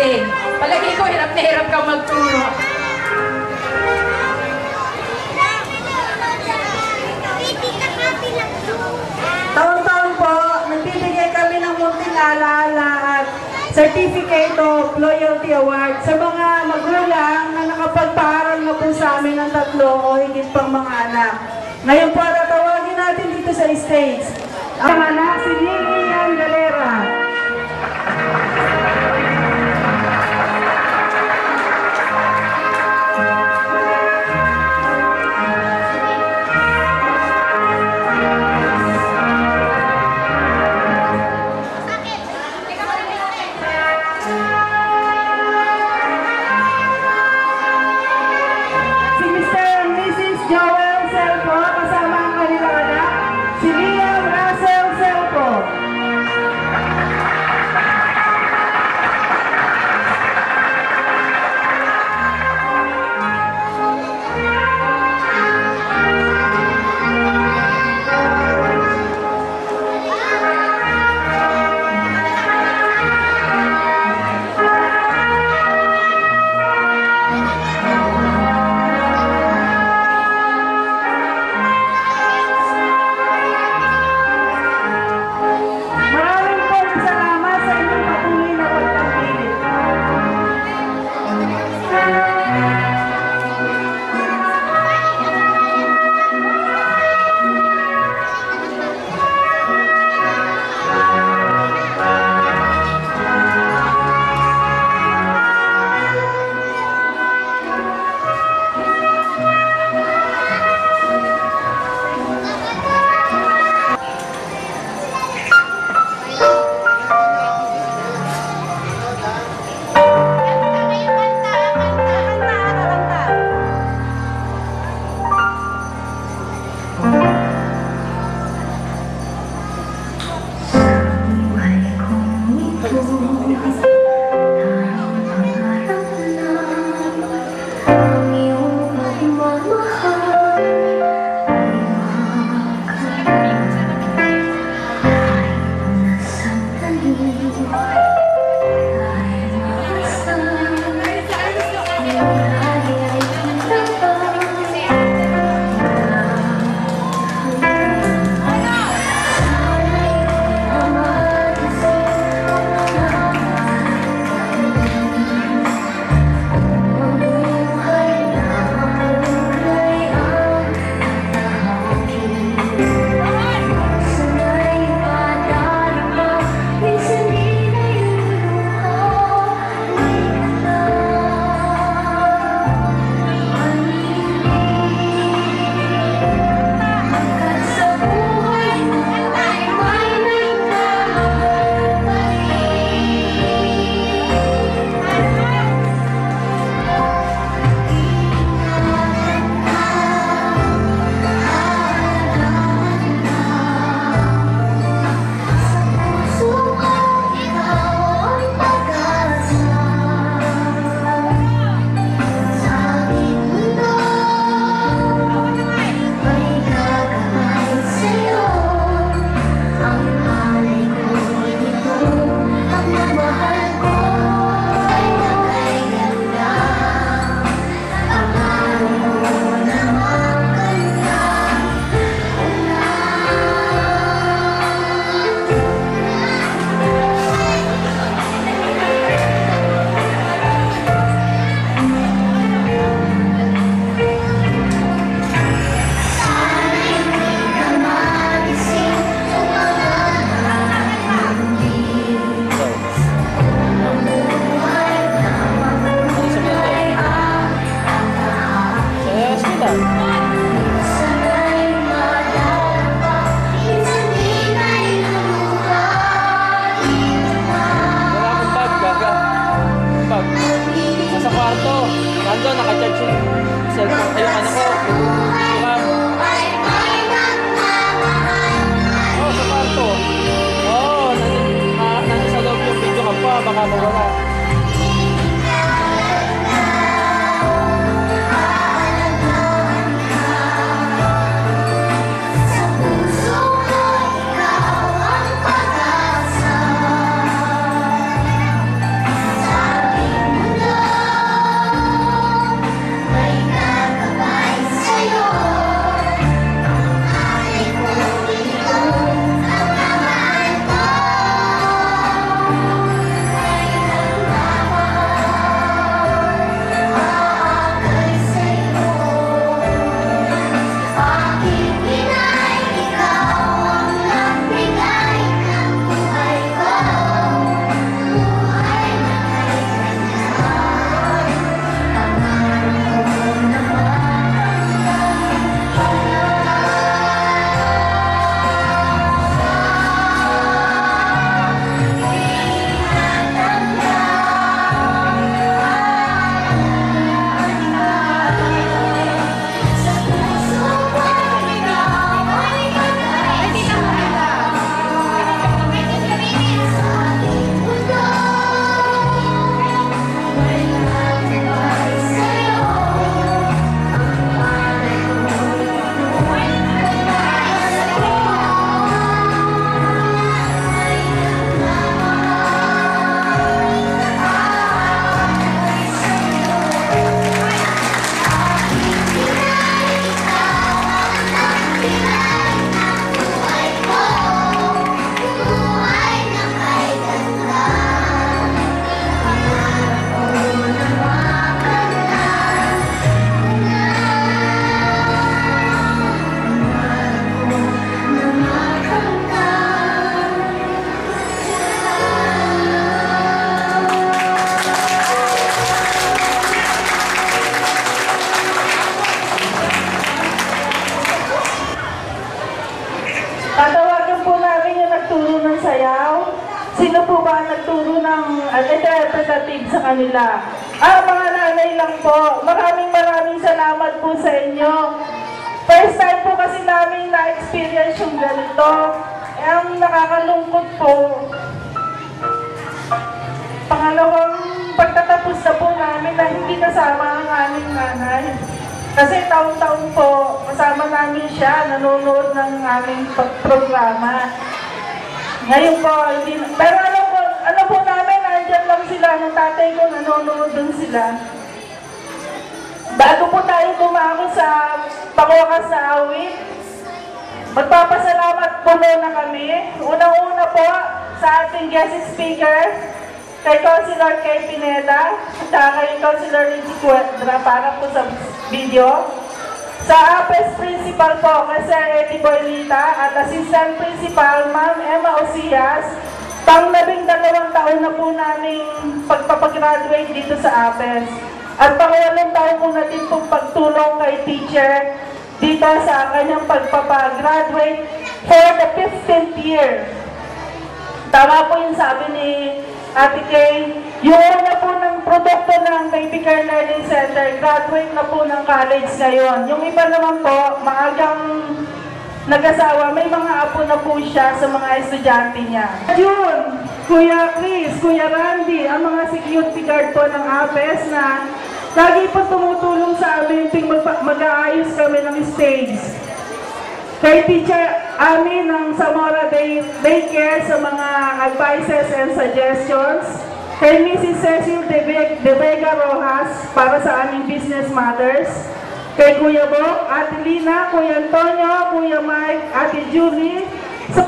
natin. Palagi ko, hirap na hirap kang magturo. Taon-taon po, nagbibigay kami ng munting alaala at Certificate of Loyalty Award sa mga magulang na nakapagpaaral na po sa amin ng 3 o higit pang mga anak. Ngayon po, tatawagin natin dito sa stage ang anak si Lilian Galera. nagturo ng sayaw? Sino po ba ang nagturo ng interpretative sa kanila? Mga nanay lang po. Maraming salamat po sa inyo. First time po kasi namin na-experience yung ganito. Ang nakakalungkot po, pangalawang pagtatapos na po namin na hindi kasama ang aming nanay. Kasi taon-taon po, kasama namin siya, nanonood ng aming programa. Ngayon po, hindi, pero alam po namin, nandiyan lang sila, ng tatay ko, nanonood dun sila. Bago po tayo dumako sa pangwakas na awit, magpapasalamat po muna kami. Unang-una po sa ating guest speaker, kay Councilor Kay Pineda, at kay Councilor Lindsay Cuadra para po sa video. Sa APES Principal po, kay Sir Eddie Boylita, at Assistant Principal, Ma'am Emma Osias, pang-12 taon na po namin pagpapagraduate dito sa APES. At pang-8 taon po natin pong pagtulong kay teacher dito sa kanyang pagpapagraduate for the 15th year. Tama po yung sabi ni Ate Kay, yung una po ng produkto ng Kaibigan Learning Center, graduate na po ng college ngayon. Yung iba naman po, maagang nag-asawa, may mga apo na po siya sa mga estudyante niya. June, Kuya Chris, Kuya Randy, ang mga security guard po ng APES na lagi po tumutulong sa amin tuwing mag-aayos kami ng stage. Kay Teacher Ami ng Zamora Daycare sa mga advices and suggestions. Kay Mrs. Cecil De Vega Rojas para sa aming business matters. Kay Kuya Bo, Ate Lina, Kuya Antonio, Kuya Mike, Ate Julie sa